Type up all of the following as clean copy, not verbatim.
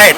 عيب.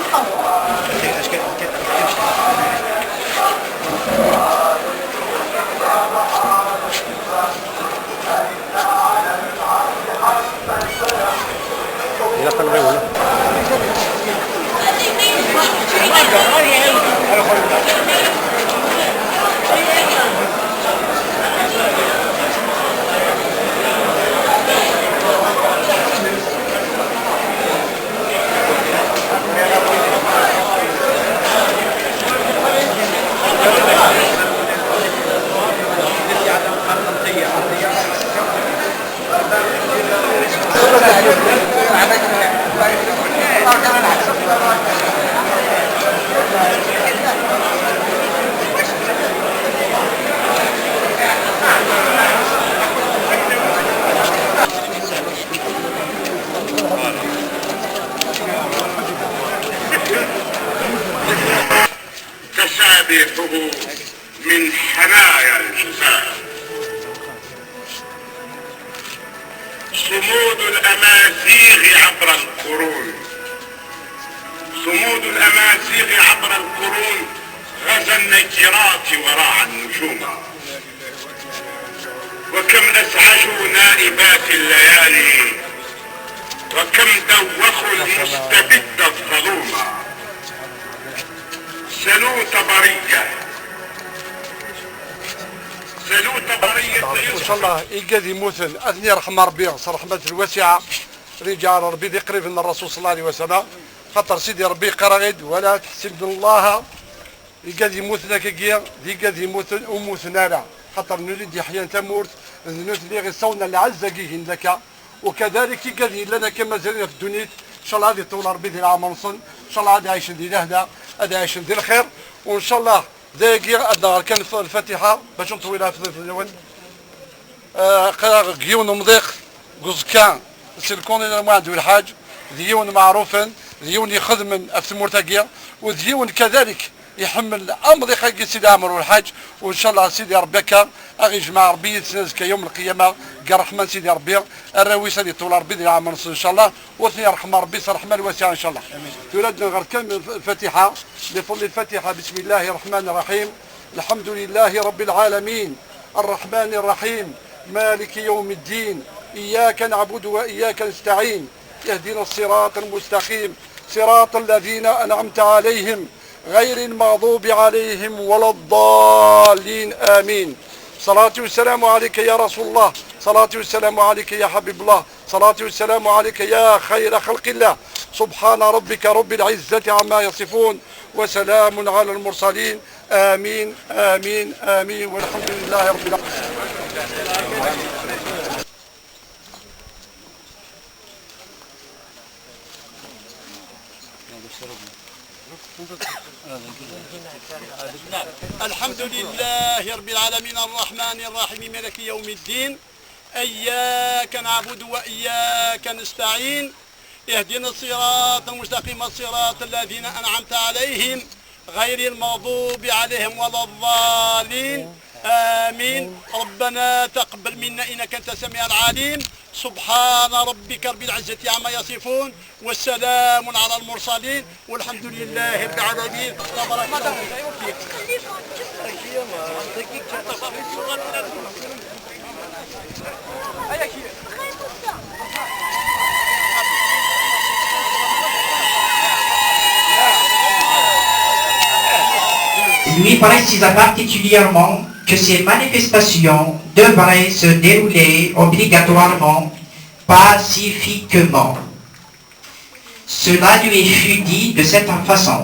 تسابيحه من حنايا الجزاء، صمود الأمازيغ عبر القرون، صمود الأمازيغ عبر القرون غزا النجرات وراعى النجوم، وكم أزعجوا نائبات الليالي، وكم دوخوا المستبد الظلوم. سلوت برية، سلوت برية ان شاء الله يقاد يموتن اذني رحمه ربي رحمه الواسعه رجال ربي ذي قريب من الرسول صلى الله عليه وسلم، خاطر سيدي ربي قراغد ولا تحسب الله يقاد يموتنا كيا يقاد يموتن وموتنا لا، خاطر نريد يحيى تمورت نوت اللي غيصونا العزقيهن لك، وكذلك يقاد لنا كما زلنا في الدنيا ان شاء الله هذه طول ربي ذي العام نصن ان شاء الله هذا عايش ذي لهدا، هذا عايش ذي الخير، وان شاء الله ذاكي الدار كان الفاتحه باش نطويلها في اليوم قيون مضيق قزكان سلكون الى ما عنده الحاج ديون معروفا ديون يخدم في مرتقيه، وديون كذلك يحمل امر يخلق سيدي عمرو الحاج، وان شاء الله سيدي ربك اغي جماعه ربي يتنازك يوم القيامه قال رحمن سيدي ربي الراويس اللي طول ربي ديال عام نص ان شاء الله، وثني رحمه ربي رحمه الواسعه ان شاء الله. تولدنا غير كان الفاتحه لفضل الفاتحه. بسم الله الرحمن الرحيم، الحمد لله رب العالمين الرحمن الرحيم مالك يوم الدين، اياك نعبد واياك نستعين، يهدينا الصراط المستقيم صراط الذين انعمت عليهم غير المغضوب عليهم ولا الضالين آمين. صلاة والسلام عليك يا رسول الله، صلاة والسلام عليك يا حبيب الله، صلاة والسلام عليك يا خير خلق الله. سبحان ربك رب العزة عما يصفون وسلام على المرسلين. آمين آمين آمين والحمد لله رب العالمين. الحمد لله رب العالمين الرحمن الرحيم مالك يوم الدين، إياك نعبد وإياك نستعين، اهدنا الصراط المستقيم الصراط الذين أنعمت عليهم غير المغضوب عليهم ولا الضالين آمين. ربنا تقبل منا إنك أنت السميع العليم. سبحان ربك رب العزة عما يصفون والسلام على المرسلين والحمد لله رب العالمين. تبارك الله فيك. Lui précisa particulièrement que ces manifestations devraient se dérouler obligatoirement, pacifiquement. Cela lui fut dit de cette façon.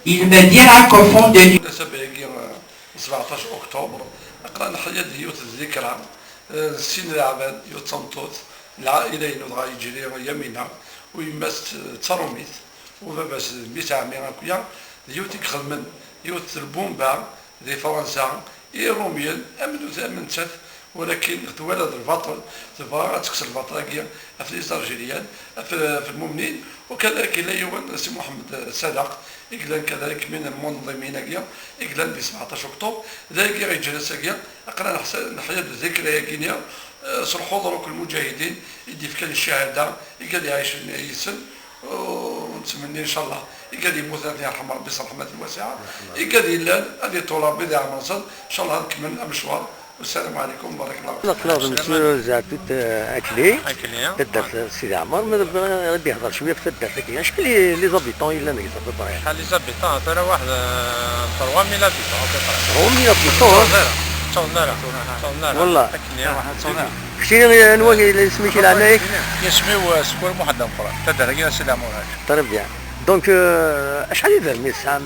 Il me dira qu'au fond de lui... 17 أكتوبر قرأنا حياة يوت الذكرى السين العباد يوت صنطوط العائلين وضغا يجري يمينا ويمست تروميت وباباس بيت عامي راكويا يوتيك خدمن يوت البومبا دي فرنسا إيروميل أمن تات، ولكن تولد البطل تبغى تكسر البطاقية في الإسرائيليين في المؤمنين، وكذلك إلى يوم سي محمد صدق إقلان كذلك من المنظمين إقلان ب 17 أكتوبر ذلك يجلس أقرأ نحيا الذكرى صلح حضور كل المجاهدين يدي في كل الشهادة يقال يعيش يسن ونتمنى ان شاء الله يقعد يموت الله يرحم ربي يصل رحمته الواسعه يقعد يلال هذه طلاب بضع مرصد ان شاء الله نكمل المشوار والسلام عليكم بارك الله فيكم. لازم تصير زعتوت اكلي تدار سيدي عمر غادي يهضر شويه في الدار لكن شحال لي زابيتون الا ناقص بطريقه شحال لي زابيتون ترى واحد 3000 هابيتون هم اللي بيطون والله شتي نوا اللي سميتي لعناك يسميو سكور محدد فرا تدار كاع سيدي عمر طيب بيان دونك شحال يدير مي الساعه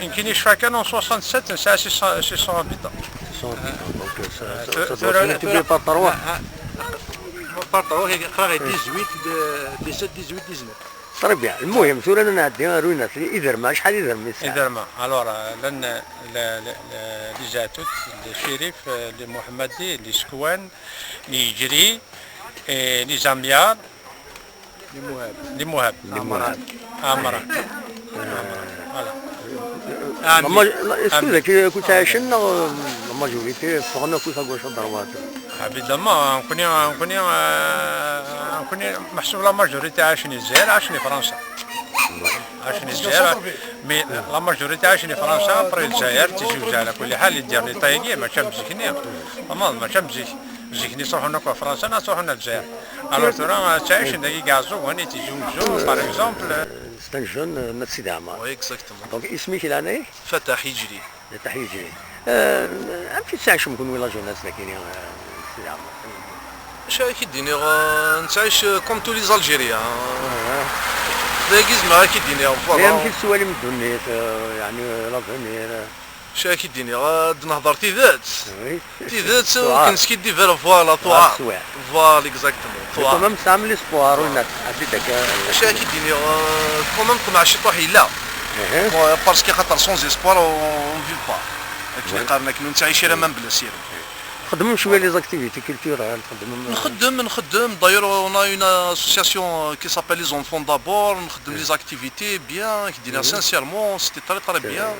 يمكن يشفى كانوا 67 ساعه 600 هابيتون دونك سا ملتيبلي بار 3 بار 3 قرا 18 17 18 19 طيب بيان المهم سورة انا نعدي روينات اذا ما شحال يدير مي الساعه إذا ما الوغ لان لي زاتوت الشريف لي محمدي لي سكوان لي يجري لي زاميار لي مهاب عمران فوالا كنت عايشين لا ماجوريتي فغنا كويس غوش ضربات évidemment نكوني محسوب لا ماجوريتي عايشين الجزائر عايشين فرنسا عايشين الجزائر مي لا ماجوريتي عايشين فرنسا بري الجزائر تيجيو على كل حال يدير لي طايقي ما مزيكني ما مزيكني صروحو نكو فرنسا نصروحو للجزائر الوغ ترى تعيشين داكي كاع زوين تيجيو باغ اكزومبل سي ان جون من سيدي عمر وي اكزاكتومون دونك اسمك لعناك فتح يجري تحية جيد امشي تعيش ممكن ولا جوناس لكن سيدي عمر شا كي ديني نتعيش كوم تو لي زالجيريان داكيز ما كي ديني يا فوالا يمكن السؤال من الدنيا يعني لافونير شا كي ديني غاد نهضر تيذات تيذات طوعات. كنت كي ديفير فوالا طوعات سواع فوالا اكزاكتومون طوعات كمان تعمل ليسبوار ولا عدي داك شا كي ديني كومام طمع شي طوح لا باسكو خاطر سون اسبوار اون فيف با كي قارنا كي نتعيش راه ما بلا سير خدموا شويه لي زاكتيفيتي كولتورال نخدم داير اون اون اسوسياسيون كي سابيل لي زونفون دابور نخدم لي زاكتيفيتي بيان كي دينا سانسيرمون سيتي طري بيان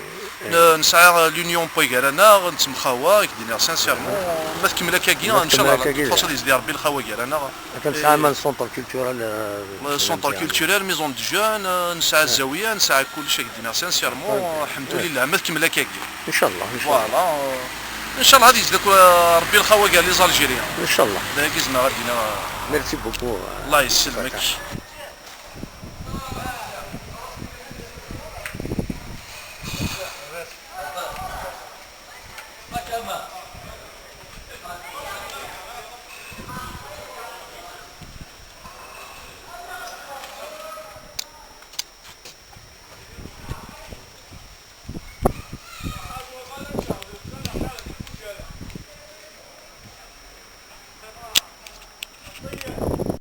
نسعى لونيون بويغارانا نتمخاوا كي دينا سانسيرمون ما تكمل هكاكيا ان شاء الله الفصل يزدي ربي الخوا كارانا كنسعى من سونتر كولتورال سونتر كولتورال ميزون دو جون نسعى الزاويه نسعى كلشي كي دينا سانسيرمون الحمد لله ما تكمل هكاكيا ان شاء الله ان شاء الله فوالا ان شاء الله غادي يزيدك ربي الخوا كاع لي زالجيريان ان شاء الله داكيزنا غادينا ميرسي بوكو الله يسلمك